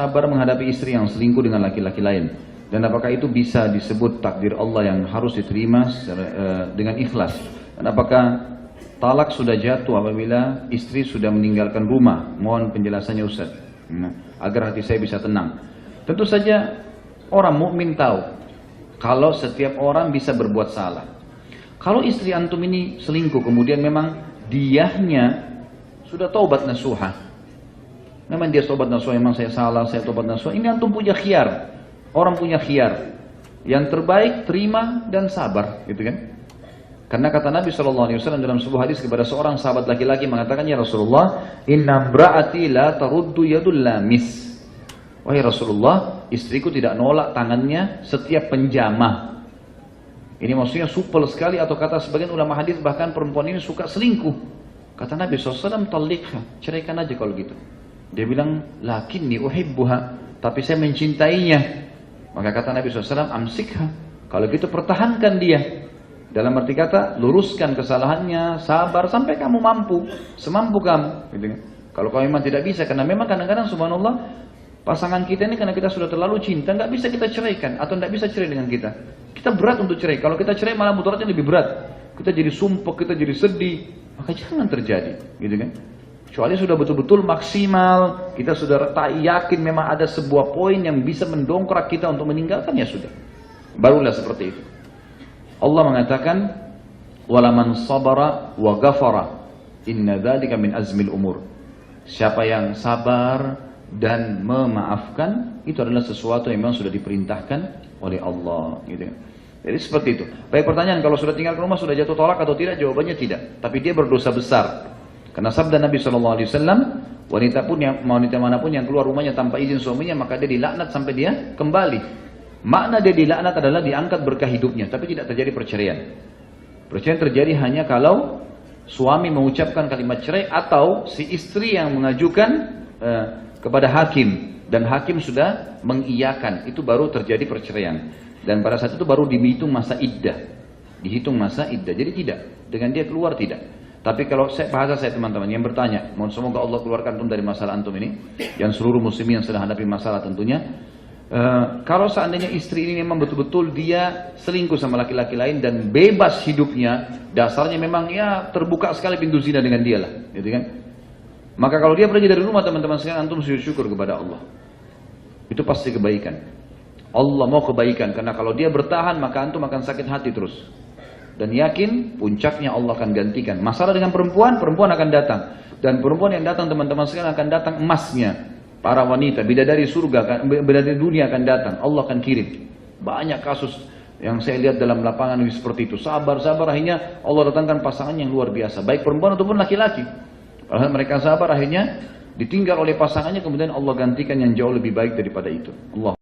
sabar menghadapi istri yang selingkuh dengan laki-laki lain? Dan apakah itu bisa disebut takdir Allah yang harus diterima dengan ikhlas? Dan apakah talak sudah jatuh apabila istri sudah meninggalkan rumah? Mohon penjelasannya Ustaz, agar hati saya bisa tenang. Tentu saja orang mukmin tahu kalau setiap orang bisa berbuat salah. Kalau istri antum ini selingkuh, kemudian memang diahnya sudah taubat nasuha, memang dia taubat nasuha, memang saya salah, saya taubat nasuha, ini antum punya khiyar. Orang punya khiyar. Yang terbaik terima dan sabar, gitu kan? Karena kata Nabi SAW dalam sebuah hadis kepada seorang sahabat laki-laki mengatakan, ya Rasulullah, inna imra'ati la taruddu yadul lamis. Wahai Rasulullah, istriku tidak nolak tangannya setiap penjamah. Ini maksudnya supel sekali, atau kata sebagian ulama hadis bahkan perempuan ini suka selingkuh. Kata Nabi SAW, talikha, ceraikan aja kalau gitu. Dia bilang, lakinni uhibbuha, tapi saya mencintainya. Maka kata Nabi SAW, amsikha, kalau gitu pertahankan dia. Dalam arti kata, luruskan kesalahannya, sabar sampai kamu mampu, semampu kamu. Gitu. Kalau kamu memang tidak bisa, karena memang kadang-kadang subhanallah, pasangan kita ini karena kita sudah terlalu cinta, nggak bisa kita ceraikan, atau nggak bisa cerai dengan kita. Kita berat untuk cerai, kalau kita cerai malah mudaratnya lebih berat. Kita jadi sumpah, kita jadi sedih, maka jangan terjadi. Gitu kan? Kecuali sudah betul-betul maksimal, kita sudah tak yakin memang ada sebuah poin yang bisa mendongkrak kita untuk meninggalkan, ya sudah. Barulah seperti itu. Allah mengatakan, walaman sabara wa ghafara, inna dzalika min azmil umur. Siapa yang sabar dan memaafkan, itu adalah sesuatu yang memang sudah diperintahkan oleh Allah. Gitu. Jadi seperti itu. Baik, pertanyaan, kalau sudah tinggal ke rumah sudah jatuh talak atau tidak? Jawabannya tidak. Tapi dia berdosa besar. Karena sabda Nabi SAW, wanita manapun yang keluar rumahnya tanpa izin suaminya, maka dia dilaknat sampai dia kembali. Makna dia dilaknat adalah diangkat berkah hidupnya, tapi tidak terjadi perceraian. Perceraian terjadi hanya kalau suami mengucapkan kalimat cerai, atau si istri yang mengajukan kepada hakim, dan hakim sudah mengiyakan, itu baru terjadi perceraian. Dan pada saat itu baru dihitung masa iddah. Dihitung masa iddah, jadi tidak. Dengan dia keluar tidak. Tapi kalau bahasa saya teman-teman yang bertanya, mohon semoga Allah keluarkan antum dari masalah antum ini, dan seluruh muslimin yang sedang hadapi masalah tentunya. Kalau seandainya istri ini memang betul-betul dia selingkuh sama laki-laki lain dan bebas hidupnya, dasarnya memang ya terbuka sekali pintu zina dengan dia lah, gitu kan? Maka kalau dia pergi dari rumah, teman-teman sekalian, antum sujud syukur kepada Allah. Itu pasti kebaikan. Allah mau kebaikan, karena kalau dia bertahan maka antum akan sakit hati terus. Dan yakin puncaknya Allah akan gantikan. Masalah dengan perempuan, perempuan akan datang. Dan perempuan yang datang, teman-teman sekalian, akan datang emasnya. Para wanita, bidadari surga, bidadari dunia akan datang. Allah akan kirim. Banyak kasus yang saya lihat dalam lapangan seperti itu. Sabar, akhirnya Allah datangkan pasangan yang luar biasa. Baik perempuan ataupun laki-laki. Padahal mereka sabar, akhirnya ditinggal oleh pasangannya, kemudian Allah gantikan yang jauh lebih baik daripada itu. Allah.